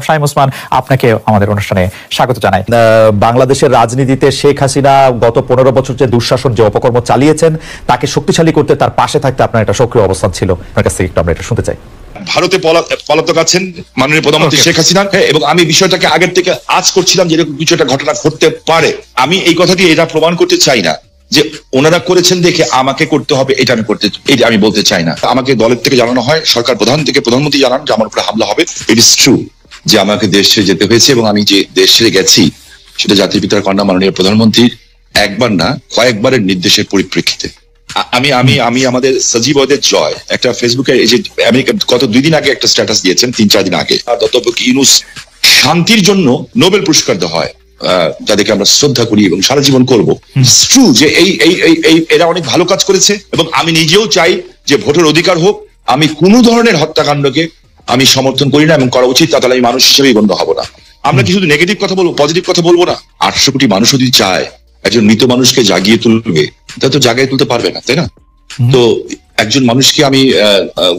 জনাব শামীম ওসমান, আপনাকে আমাদের অনুষ্ঠানে স্বাগত জানাই। বাংলাদেশের রাজনীতিতে শেখ হাসিনা গত 15 বছর যে দুঃশাসন, যে অপকর্ম চালিয়েছেন, তাকে শক্তিশালী করতে, তার পাশে থাকতে আপনার একটা সক্রিয় অবস্থান ছিল। আপনার কাছ থেকে একটু আমরা এটা শুনতে চাই। ভারতে পলাতক আছেন মাননীয় প্রধানমন্ত্রী শেখ হাসিনা, এবং আমি বিষয়টাকে আগের থেকে আজ করছিলাম যে এরকম কিছু একটা ঘটনা ঘটতে পারে। আমি এই কথাটি এটা প্রমাণ করতে চাই না যে ওনারা করেছেন দেখে আমাকে করতে হবে, এটা আমি বলতে চাই না। আমাকে দলের থেকে জানানো হয়, সরকার প্রধান থেকে প্রধানমন্ত্রী জানান যে আমার উপরে হামলা হবে। ইট ইজ ট্রু যে আমাকে দেশ ছেড়ে যেতে হয়েছে, এবং আমি যে দেশ ছেড়ে গেছি সেটা জাতির পিতার কন্যা মাননীয় প্রধানমন্ত্রীর একবার না কয়েকবারের নির্দেশের পরিপ্রেক্ষিতে। আমি আমাদের সজীবদের জয় একটা ফেসবুকে, এই যে আমেরিকা গত 2 দিন আগে একটা স্ট্যাটাস দিয়েছেন, 3-4 দিন আগে, দত্তপক্ষ ইউনুস শান্তির জন্য নোবেল পুরস্কার দেওয়া হয়, যাদেরকে আমরা শ্রদ্ধা করি এবং সারা জীবন করবো। ট্রু যে এরা অনেক ভালো কাজ করেছে, এবং আমি নিজেও চাই যে ভোটের অধিকার হোক। আমি কোনো ধরনের হত্যাকাণ্ডকে আমি সমর্থন করি না, এবং করা উচিত, তাহলে আমি মানুষ হিসেবেই গণ্য হব না। আমরা কি শুধু নেগেটিভ কথা বলবো, পজিটিভ কথা বলবো না? 800 কোটি মানুষ যদি চায় একজন মৃত মানুষকে জাগিয়ে তুলবে, তা তো জাগিয়ে তুলতে পারবে না, তাই না? তো একজন মানুষকে আমি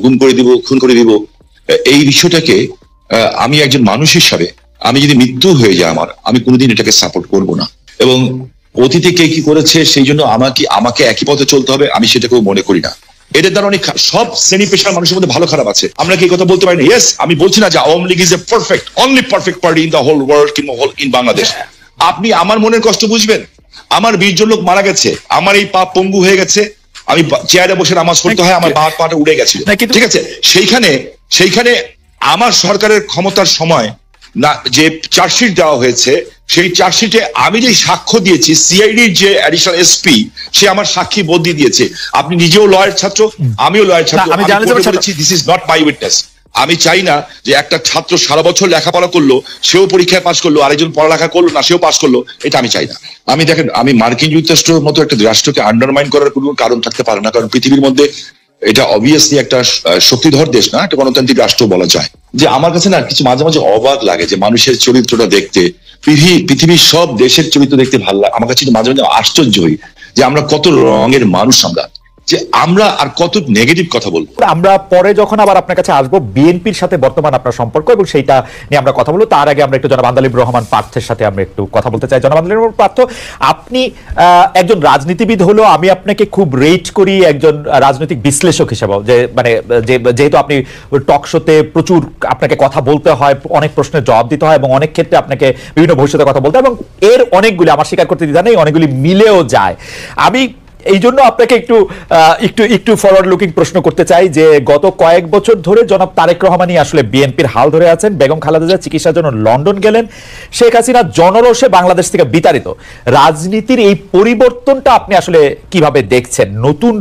গুম করে দিব, খুন করে দিব, এই বিষয়টাকে আমি একজন মানুষ হিসাবে, আমি যদি মৃত্যু হয়ে যায় আমার, আমি কোনোদিন এটাকে সাপোর্ট করব না। এবং অতীতে কে কি করেছে সেই জন্য আমাকে একই পথে চলতে হবে, আমি সেটাকেও মনে করি না। এদের দ্বারা অনেক সব শ্রেণী পেশার মানুষের মধ্যে ভালো খারাপ আছে, আমরা কি কথা বলতে পারি না? ইয়েস, আমি বলছি না যে Awami League is a perfect, only perfect party in the whole world কিংবা হোল ইন বাংলাদেশ। আপনি আমার মনের কষ্ট বুঝবেন। আমার 20 জন লোক মারা গেছে, আমার এই পা পঙ্গু হয়ে গেছে, আমি চেয়ারে বসে নামাজ পড়তে হয়, আমার বাঁ পাটা উড়ে গেছিল, ঠিক আছে? সেইখানে আমার সরকারের ক্ষমতার সময় না যে চার্জশিট দেওয়া হয়েছে, সেই চার্জশিটে আমি যে সাক্ষ্য দিয়েছি, সিআইডির যে অ্যাডিশনাল এসপি, সে আমার সাক্ষী বদলি দিয়েছে। আপনি নিজেও লয়ার ছাত্র, আমিও লয়ার ছাত্র, this is not my witness. আমি চাই না যে একটা ছাত্র সারা বছর লেখাপড়া করলো, সেও পরীক্ষায় পাশ করলো, আরেকজন পড়ালেখা করলো না, সেও পাশ করলো, এটা আমি চাই না। আমি দেখেন, আমি মার্কিন যুক্তরাষ্ট্রের মতো একটা রাষ্ট্রকে আন্ডারমাইন করার কোনো কারণ থাকতে পারে না, কারণ পৃথিবীর মধ্যে এটা অবভিয়াসলি একটা শক্তিধর দেশ না, একটা গণতান্ত্রিক রাষ্ট্র বলা যায়। যে আমার কাছে না কিছু মাঝে মাঝে অবাক লাগে যে মানুষের চরিত্রটা দেখতে, পৃথিবীর সব দেশের চরিত্র দেখতে ভালো লাগে। আমার কাছে মাঝে মাঝে আশ্চর্য হই যে আমরা কত রঙের মানুষ, যে আমরা আর কত নেগেটিভ কথা বলবো। আমরা পরে যখন আবার আপনার কাছে আসবো, বিএনপির সাথে বর্তমান আপনার সম্পর্ক এবং সেইটা নিয়ে আমরা কথা বলবো, তার আগে আমরা একটু জনাব আন্দালিব রহমান পার্থের সাথে আমরা একটু কথা বলতে চাই। জনাব আন্দালিব রহমান পার্থ, আপনি একজন রাজনীতিবিদ হলো আমি আপনাকে খুব রেট করি একজন রাজনৈতিক বিশ্লেষক হিসেবে, যে মানে যেহেতু আপনি টক শোতে প্রচুর আপনাকে কথা বলতে হয়, অনেক প্রশ্নের জবাব দিতে হয়, এবং অনেক ক্ষেত্রে আপনাকে বিভিন্ন ভবিষ্যতে কথা বলতে হয়, এবং এর অনেকগুলি, আমার স্বীকার করতে দ্বিধা নেই, অনেকগুলি মিলেও যায়। আমি এই জন্য আপনাকে একটু ফরওয়ার্ড লুকিং প্রশ্ন করতে চাই যে গত কয়েক বছর ধরে জনাব তারেক রহমানই আসলে বিএনপির হাল ধরে আছেন। বেগম খালেদা জিয়া চিকিৎসার জন্য লন্ডন গেলেন, শেখ হাসিনা জনরোষে বাংলাদেশ থেকে বিতাড়িত। রাজনীতির এই পরিবর্তনটা আপনি আসলে কিভাবে দেখছেন? নতুন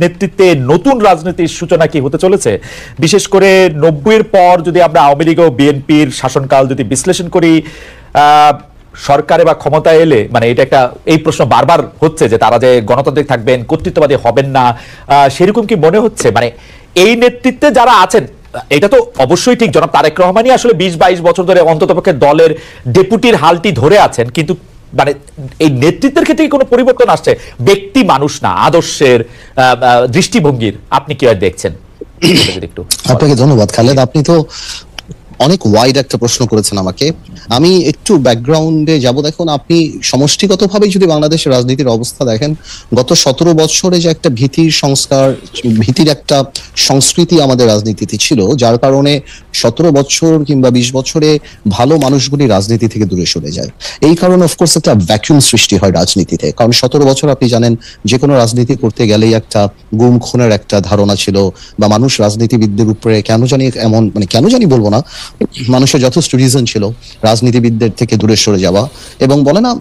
নেতৃত্বে নতুন রাজনীতির সূচনা কি হতে চলেছে? বিশেষ করে 90-এর পর যদি আমরা আওয়ামী লীগ ও বিএনপির শাসনকাল যদি বিশ্লেষণ করি, সরকারে বা ক্ষমতায় এলে মানে এটা একটা এই প্রশ্ন বারবার হচ্ছে যে তারা যে গণতান্ত্রিক থাকবেন, কর্তৃত্ববাদী হবেন না, সেরকম কি মনে হচ্ছে? মানে এই নেতৃত্বে যারা আছেন, এটা তো অবশ্যই ঠিক, জনাব তারেক রহমানই আসলে 20-22 বছর ধরে অন্ততপক্ষে দলের ডেপুটির হালটি ধরে আছেন, কিন্তু মানে এই নেতৃত্বের ক্ষেত্রে কোনো পরিবর্তন আসছে? ব্যক্তি মানুষ না, আদর্শের, দৃষ্টিভঙ্গির আপনি কি আর দেখছেন? একটু আপনাকে ধন্যবাদ খালেদ, আপনি তো অনেক ওয়াইড একটা প্রশ্ন করেছেন আমাকে। আমি একটু ব্যাকগ্রাউন্ডে যাব। দেখুন, আপনি সমষ্টিগতভাবে যদি বাংলাদেশের রাজনীতির অবস্থা দেখেন, গত 17 বছরে যে একটা ভীতির সংস্কার, ভীতির একটা সংস্কৃতি আমাদের রাজনীতিতে ছিল, যার কারণে 17 বছর কিংবা 20 বছরে ভালো মানুষগুলি রাজনীতি থেকে দূরে সরে যায়। এই কারণে অফকোর্স একটা ভ্যাকুয়াম সৃষ্টি হয় রাজনীতিতে, কারণ 17 বছর আপনি জানেন যে কোনো রাজনীতি করতে গেলেই একটা গুম খুনের একটা ধারণা ছিল, বা মানুষ রাজনীতিবিদদের উপরে কেন জানি এমন, মানে কেন জানি বলবো না, মানুষের যথেষ্ট রিজন ছিল রাজনীতিবিদদের থেকে দূরে সরে যাওয়া। এবং বলে না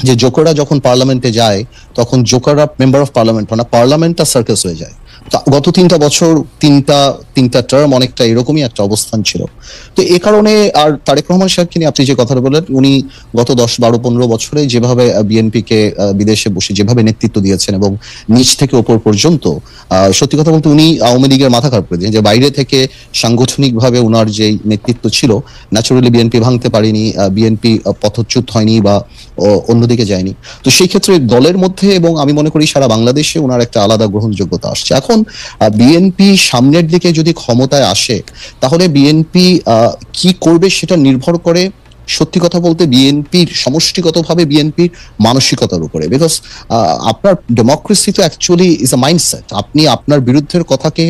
যে জোকাররা যখন পার্লামেন্টে যায় তখন জোকাররা মেম্বার অফ পার্লামেন্ট হয় না, পার্লামেন্টটা সার্কাস হয়ে যায়। গত 3টা বছর, তিনটা টার্ম অনেকটা এরকমই একটা অবস্থান ছিল। তো এই কারণে, আর তারেক রহমান সাহেবকে নিয়ে আপনি যে কথাটা বললেন, উনি গত 10, 12, 15 বছরে যেভাবে বিএনপিকে বিদেশে বসে যেভাবে নেতৃত্ব দিয়েছেন এবং নিচ থেকে ওপর পর্যন্ত, সত্যি কথা বলতে উনি আওয়ামী লীগের মাথা খারাপ করে দিয়েছেন। যে বাইরে থেকে সাংগঠনিকভাবে উনার যে নেতৃত্ব ছিল, ন্যাচুরালি বিএনপি ভাঙতে পারেনি, বিএনপি পথচ্যুত হয়নি বা অন্যদিকে যায়নি। তো সেই ক্ষেত্রে দলের মধ্যে এবং আমি মনে করি সারা বাংলাদেশে ওনার একটা আলাদা গ্রহণযোগ্যতা আসছে। এখন এখন বিএনপি সামনের দিকে যদি ক্ষমতায় আসে তাহলে বিএনপি কি করবে সেটা নির্ভর করে সত্যি কথা বলতে বিএনপির সমষ্টিগতভাবে বিএনপির মানসিকতার উপরে। বিকজ আপনার ডেমোক্রেসি তো অ্যাকচুয়ালি ইজ আ মাইন্ডসেট। আপনি আপনার বিরুদ্ধের কথাকে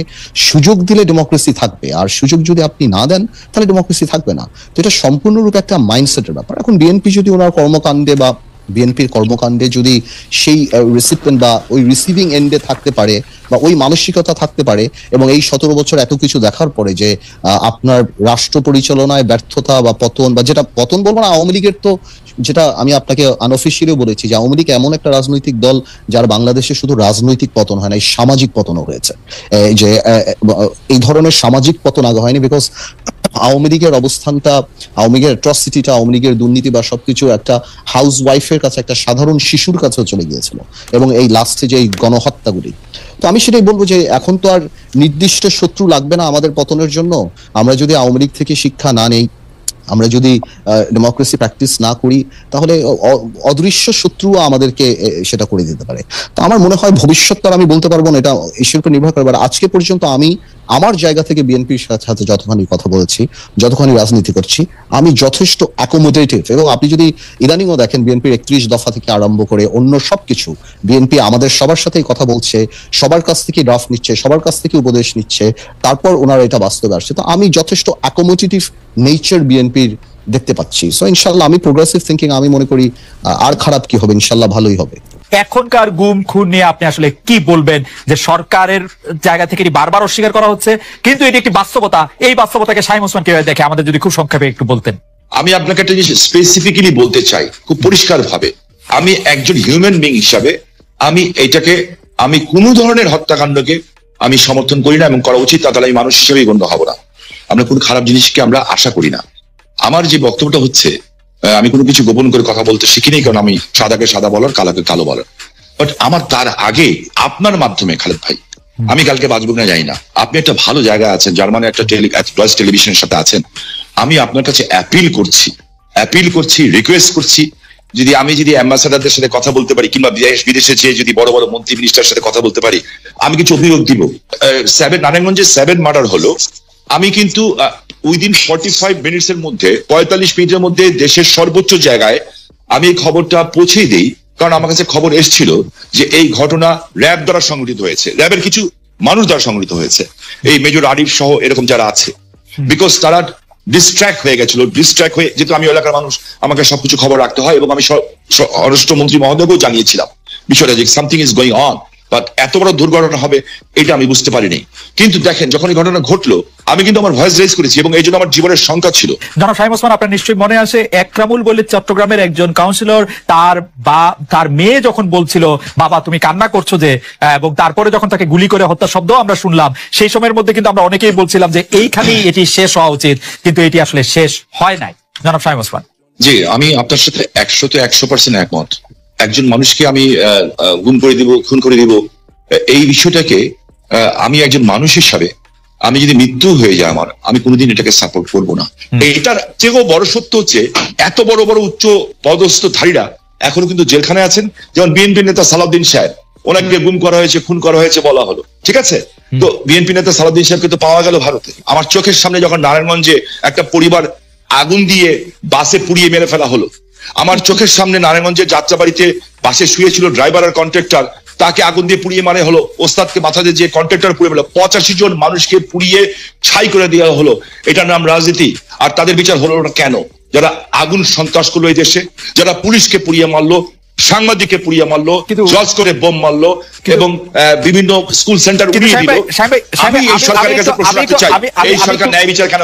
সুযোগ দিলে ডেমোক্রেসি থাকবে, আর সুযোগ যদি আপনি না দেন তাহলে ডেমোক্রেসি থাকবে না। তো এটা সম্পূর্ণরূপে একটা মাইন্ডসেটের ব্যাপার। এখন বিএনপি যদি ওনার কর্মকাণ্ডে বা বিএনপির কর্মকাণ্ডে যদি সেই রিসিপিয়েন্ট বা ওই রিসিভিং এন্ডে থাকতে পারে বা ওই মানসিকতা থাকতে পারে, এবং এই 17 বছর এত কিছু দেখার পরে যে আপনার রাষ্ট্র পরিচালনায় ব্যর্থতা বা পতন, বা যেটা পতন বলবো না, আওয়ামী লীগের তো, যেটা আমি আপনাকে আনঅফিসিয়ালি বলেছি যে আওয়ামী লীগ এমন একটা রাজনৈতিক দল যার বাংলাদেশে শুধু রাজনৈতিক পতন হয় না, এই সামাজিক পতনও হয়েছে। যে এই ধরনের সামাজিক পতন আগে হয়নি, বিকজ আওয়ামী লীগের অবস্থানটা, আওয়ামী লীগের অ্যাট্রসিটিটা, আওয়ামী লীগের দুর্নীতি বা সবকিছু একটা হাউস ওয়াইফের কাছে, একটা সাধারণ শিশুর কাছেও চলে গিয়েছিল, এবং এই লাস্টে যে এই গণহত্যাগুলি। তো আমি সেটাই বলবো যে এখন তো আর নির্দিষ্ট শত্রু লাগবে না আমাদের পতনের জন্য। আমরা যদি আওয়ামী লীগ থেকে শিক্ষা না নেই, আমরা যদি ডেমোক্রেসি প্র্যাকটিস না করি, তাহলে অদৃশ্য শত্রু আমাদেরকে সেটা করে দিতে পারে। তো আমার মনে হয় ভবিষ্যৎ আমি বলতে পারবো না, এটা ঈশ্বরের উপর নির্ভর করে। আজকে পর্যন্ত আমি আমার জায়গা থেকে বিএনপির সাথে যতখানি কথা বলেছি, যতখানি রাজনীতি করছি, আমি যথেষ্ট অ্যাকোমোডেটিভ। এবং আপনি যদি ইদানিংও দেখেন বিএনপির 31 দফা থেকে আরম্ভ করে অন্য সবকিছু, বিএনপি আমাদের সবার সাথেই কথা বলছে, সবার কাছ থেকে ড্রাফট নিচ্ছে, সবার কাছ থেকে উপদেশ নিচ্ছে, তারপর ওনারা এটা বাস্তবে আসছে। তো আমি যথেষ্ট অ্যাকোমোডেটিভ নেচার বিএনপির দেখতে পাচ্ছি। সো ইনশাল্লাহ আমি প্রোগ্রেসিভ থিঙ্কিং, আমি মনে করি আর খারাপ কি হবে, ইনশাল্লাহ ভালোই হবে। এখনকার গুম খুন নিয়ে আপনি আসলে কি বলবেন? যে সরকারের জায়গা থেকে বারবার অস্বীকার করা হচ্ছে, কিন্তু এটি একটি বাস্তবতা। এই বাস্তবতাকে শামীম ওসমান কিভাবে দেখে, আমাদের যদি খুব সংক্ষেপে একটু বলতেন। আমি আপনাকে একটা জিনিস স্পেসিফিক্যালি বলতে চাই খুব পরিষ্কার ভাবে। আমি একজন হিউম্যান বিং হিসাবে আমি কোনো ধরনের হত্যাকাণ্ডকে আমি সমর্থন করি না, এবং করা উচিত না, তাহলে আমি মানুষ হিসেবেই গণ্য হব না। আমরা কোনো খারাপ জিনিসকে আমরা আশা করি না। আমার যে বক্তব্যটা হচ্ছে, আমি কোনো কিছু গোপন করে কথা বলতে শিখি নেই, কারণ আমি সাদাকে সাদা বলার, কালোকে কালো বলার। বাট আমার তার আগে আপনার মাধ্যমে খালেদ ভাই, আমি কালকে বাঁচবো না জানি না, আপনি একটা ভালো জায়গায় আছেন, জার্মানি একটা টেলিভিশনের সাথে আছেন। আমি আপনার কাছে অ্যাপিল করছি, রিকোয়েস্ট করছি, যদি অ্যাম্বাসাডারদের সাথে কথা বলতে পারি, কিংবা বিদেশে যেয়ে যদি বড় বড় মন্ত্রী মিনিস্টারের সাথে কথা বলতে পারি, আমি কিছু অভিযোগ দিব। নারায়ণগঞ্জে 7 মার্ডার হলো, আমি কিন্তু উইদিন 45 মিনিটসের মধ্যে, 45 মিনিটের মধ্যে দেশের সর্বোচ্চ জায়গায় আমি এই খবরটা পৌঁছেই দেই, কারণ আমার কাছে খবর এসেছিল যে এই ঘটনা র্যাব দ্বারা সংগঠিত হয়েছে, র্যাবের কিছু মানুষ দ্বারা সংগঠিত হয়েছে, এই মেজর আরিফ সহ এরকম যারা আছে। বিকজ তারা ডিস্ট্র্যাক্ট হয়ে গেছিল, যেহেতু আমি এলাকার মানুষ, আমাকে সবকিছু খবর রাখতে হয়, এবং আমি স্বরাষ্ট্রমন্ত্রী মহোদয়কেও জানিয়েছিলাম বিষয়টা, যে something is going on, but এত বড় দুর্ঘটনা হবে এটা আমি বুঝতে পারিনি। কিন্তু দেখেন, যখন এই ঘটনা ঘটলো, আমি কিন্তু আমার ভয়েস রেজ করেছি, এবং এই জন্য আমার জীবনের সংখ্যা ছিল। জনাব শামীম ওসমান, আপনার নিশ্চয়ই মনে আছে একরামুল বলে চট্টগ্রামের একজন কাউন্সিলর, তার মেয়ে যখন বলছিল বাবা তুমি কান্না করছো যে, এবং তারপরে যখন তাকে গুলি করে হত্যার শব্দ আমরা শুনলাম, সেই সময়ের মধ্যে কিন্তু আমরা অনেকেই বলছিলাম যে এইখানেই এটি শেষ হওয়া উচিত, কিন্তু এটি আসলে শেষ হয় নাই। জনাব শামীম ওসমান। জি, আমি আপনার সাথে 100% একমত। একজন মানুষকে আমি গুম করে দিব, খুন করে দিব, এই বিষয়টাকে আমি একজন মানুষ হিসাবে, আমি যদি মৃত্যু হয়ে যায় আমার, আমি কোনোদিন এটাকে সাপোর্ট করবো না। এটার চেয়েও বড় সত্য হচ্ছে, এত বড় বড় উচ্চ পদস্থধারীরা এখনো কিন্তু জেলখানায় আছেন। যেমন বিএনপি নেতা সালাউদ্দিন সাহেব, ওনাকে গুম করা হয়েছে, খুন করা হয়েছে বলা হলো, ঠিক আছে। তো বিএনপি নেতা সালাউদ্দিন সাহেবকে তো পাওয়া গেল ভারতে। আমার চোখের সামনে যখন নারায়ণগঞ্জে একটা পরিবার আগুন দিয়ে বাসে পুড়িয়ে মেরে ফেলা হলো, আমার চোখের সামনে নারায়ণগঞ্জের যাত্রাবাড়িতে বাসে শুয়েছিল ড্রাইভার আর কন্ট্রাক্টর, তাকে আগুন দিয়ে পুড়িয়ে মারা হলো। ওস্তাদকে মাথা দিয়ে যে কন্ট্রাক্টর পুড়িয়ে মেলো, 85 জন মানুষকে পুড়িয়ে ছাই করে দেওয়া হলো। এটার নাম রাজনীতি? আর তাদের বিচার হলো না কেন? যারা আগুন সন্ত্রাস করলো এই দেশে, যারা পুলিশকে পুড়িয়ে মারলো, সাংবাদিককে পুড়িয়ে মারলো, জজ করে বোম মারলো, এবং বিভিন্ন স্কুল সেন্টার উড়িয়ে দিল। আমি এই সরকারের কাছে প্রশ্ন রাখতে চাই, এই সরকার ন্যায় বিচার কেন